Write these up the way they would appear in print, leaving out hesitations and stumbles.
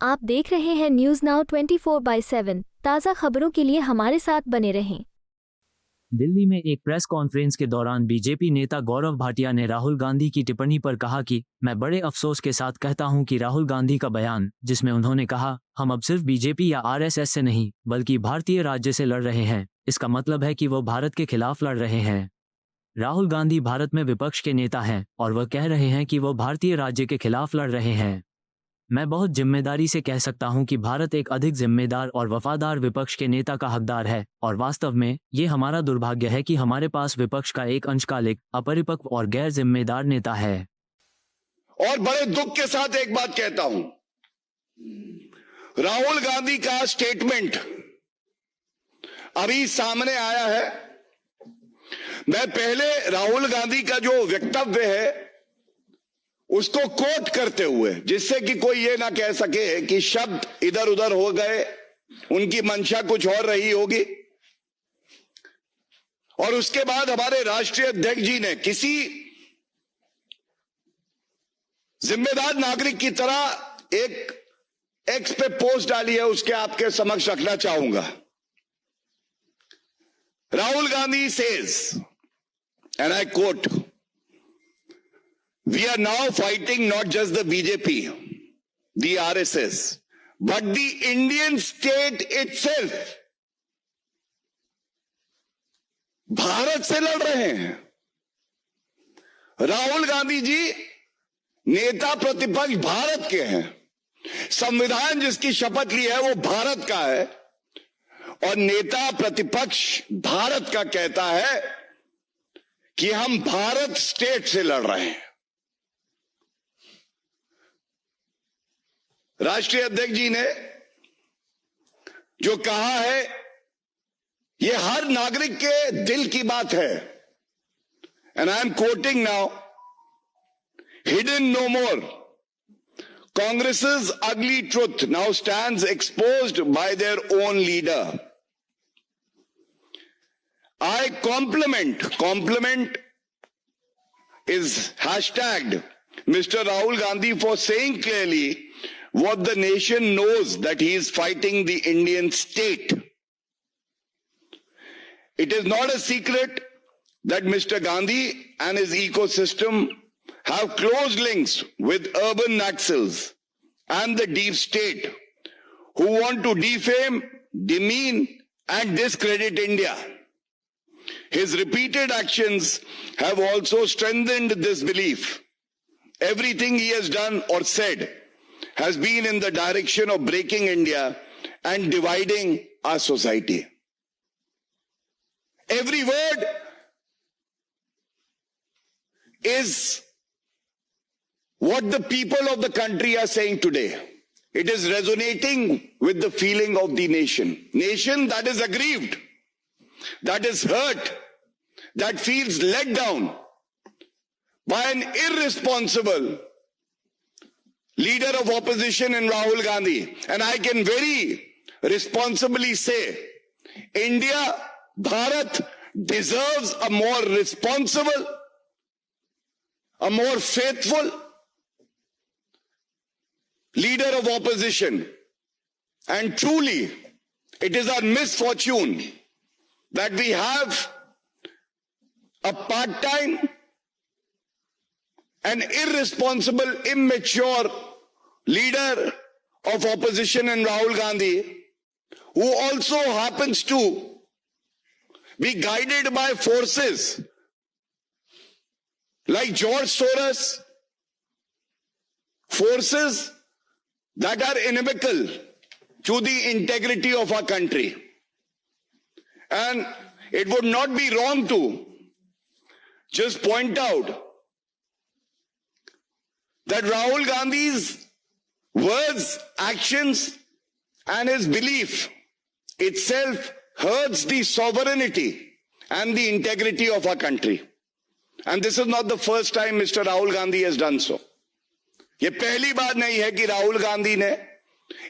आप देख रहे हैं न्यूज नाउ 24/7 ताज़ा खबरों के लिए हमारे साथ बने रहें। दिल्ली में एक प्रेस कॉन्फ्रेंस के दौरान बीजेपी नेता गौरव भाटिया ने राहुल गांधी की टिप्पणी पर कहा कि मैं बड़े अफसोस के साथ कहता हूं कि राहुल गांधी का बयान, जिसमें उन्होंने कहा हम अब सिर्फ बीजेपी या आरएसएस से नहीं बल्कि भारतीय राज्य से लड़ रहे हैं, इसका मतलब है कि वो भारत के खिलाफ लड़ रहे हैं। राहुल गांधी भारत में विपक्ष के नेता हैं और वह कह रहे हैं कि वो भारतीय राज्य के खिलाफ लड़ रहे हैं। मैं बहुत जिम्मेदारी से कह सकता हूं कि भारत एक अधिक जिम्मेदार और वफादार विपक्ष के नेता का हकदार है और वास्तव में ये हमारा दुर्भाग्य है कि हमारे पास विपक्ष का एक अंशकालिक, अपरिपक्व और गैर जिम्मेदार नेता है। और बड़े दुख के साथ एक बात कहता हूं, राहुल गांधी का स्टेटमेंट अभी सामने आया है। मैं पहले राहुल गांधी का जो वक्तव्य है उसको कोट करते हुए, जिससे कि कोई ये ना कह सके कि शब्द इधर उधर हो गए, उनकी मंशा कुछ और रही होगी। और उसके बाद हमारे राष्ट्रीय अध्यक्ष जी ने किसी जिम्मेदार नागरिक की तरह एक एक्स पे पोस्ट डाली है, उसके आपके समक्ष रखना चाहूंगा। Rahul Gandhi says, and I quote, "We are now fighting not just the BJP, the RSS, but the Indian state itself." Bharat से लड़ रहे हैं। राहुल गांधी जी नेता प्रतिपक्ष भारत के हैं। संविधान जिसकी शपथ ली है वो भारत का है और नेता प्रतिपक्ष भारत का कहता है कि हम भारत स्टेट से लड़ रहे हैं। राष्ट्रीय अध्यक्ष जी ने जो कहा है ये हर नागरिक के दिल की बात है। And I am quoting now, hidden no more, Congress's ugly truth now stands exposed by their own leader. I compliment is hashtagged Mr. Rahul Gandhi for saying clearly what the nation knows, that he is fighting the Indian state. It is not a secret that Mr. Gandhi and his ecosystem have close links with urban Naxals and the deep state who want to defame, demean and discredit India. His repeated actions have also strengthened this belief. Everything he has done or said has been in the direction of breaking India and dividing our society. Every word is what the people of the country are saying today. It is resonating with the feeling of the nation. Nation that is aggrieved, that is hurt, that feels let down by an irresponsible leader of opposition in Rahul Gandhi. And I can very responsibly say, India, Bharat deserves a more responsible, a more faithful leader of opposition. And truly, it is our misfortune that we have a part-time and irresponsible, immature leader of opposition in Rahul Gandhi, who also happens to be guided by forces like George Soros, forces that are inimical to the integrity of our country. And it would not be wrong to just point out that Rahul Gandhi's words, actions, and his belief itself hurts the sovereignty and the integrity of our country. And this is not the first time Mr. Rahul Gandhi has done so. ये पहली बार नहीं है कि राहुल गांधी ने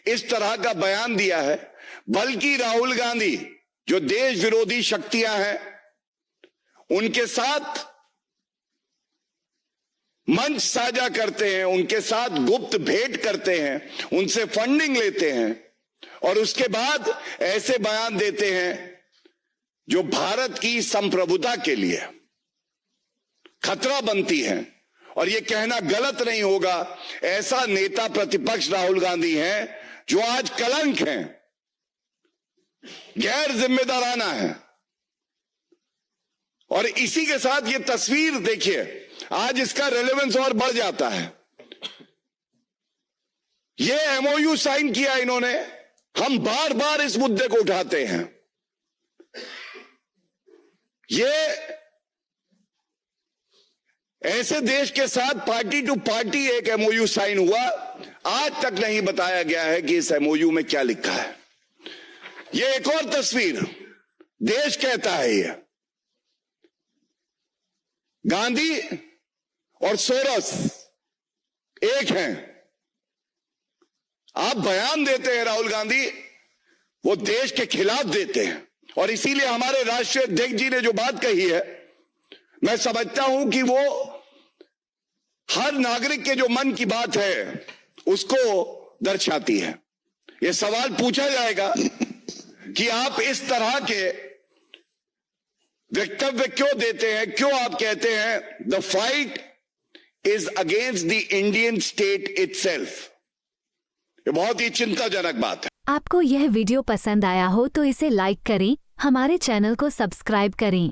इस तरह का बयान दिया है, बल्कि राहुल गांधी जो देश विरोधी शक्तियां हैं उनके साथ मंच साझा करते हैं, उनके साथ गुप्त भेंट करते हैं, उनसे फंडिंग लेते हैं और उसके बाद ऐसे बयान देते हैं जो भारत की संप्रभुता के लिए खतरा बनती है। और यह कहना गलत नहीं होगा, ऐसा नेता प्रतिपक्ष राहुल गांधी हैं जो आज कलंक हैं, गैर जिम्मेदाराना है। और इसी के साथ ये तस्वीर देखिए, आज इसका रेलेवेंस और बढ़ जाता है। ये एमओयू साइन किया इन्होंने, हम बार बार इस मुद्दे को उठाते हैं। ये ऐसे देश के साथ पार्टी टू पार्टी एक एमओयू साइन हुआ, आज तक नहीं बताया गया है कि इस एमओयू में क्या लिखा है। ये एक और तस्वीर, देश कहता है ये गांधी और सोरोस एक हैं। आप बयान देते हैं राहुल गांधी, वो देश के खिलाफ देते हैं। और इसीलिए हमारे राष्ट्रीय अध्यक्ष जी ने जो बात कही है, मैं समझता हूं कि वो हर नागरिक के जो मन की बात है उसको दर्शाती है। ये सवाल पूछा जाएगा कि आप इस तरह के वक्तव्य क्यों देते हैं, क्यों आप कहते हैं the fight is against the Indian state itself. ये बहुत ही चिंताजनक बात है। आपको यह वीडियो पसंद आया हो तो इसे लाइक करें, हमारे चैनल को सब्सक्राइब करें।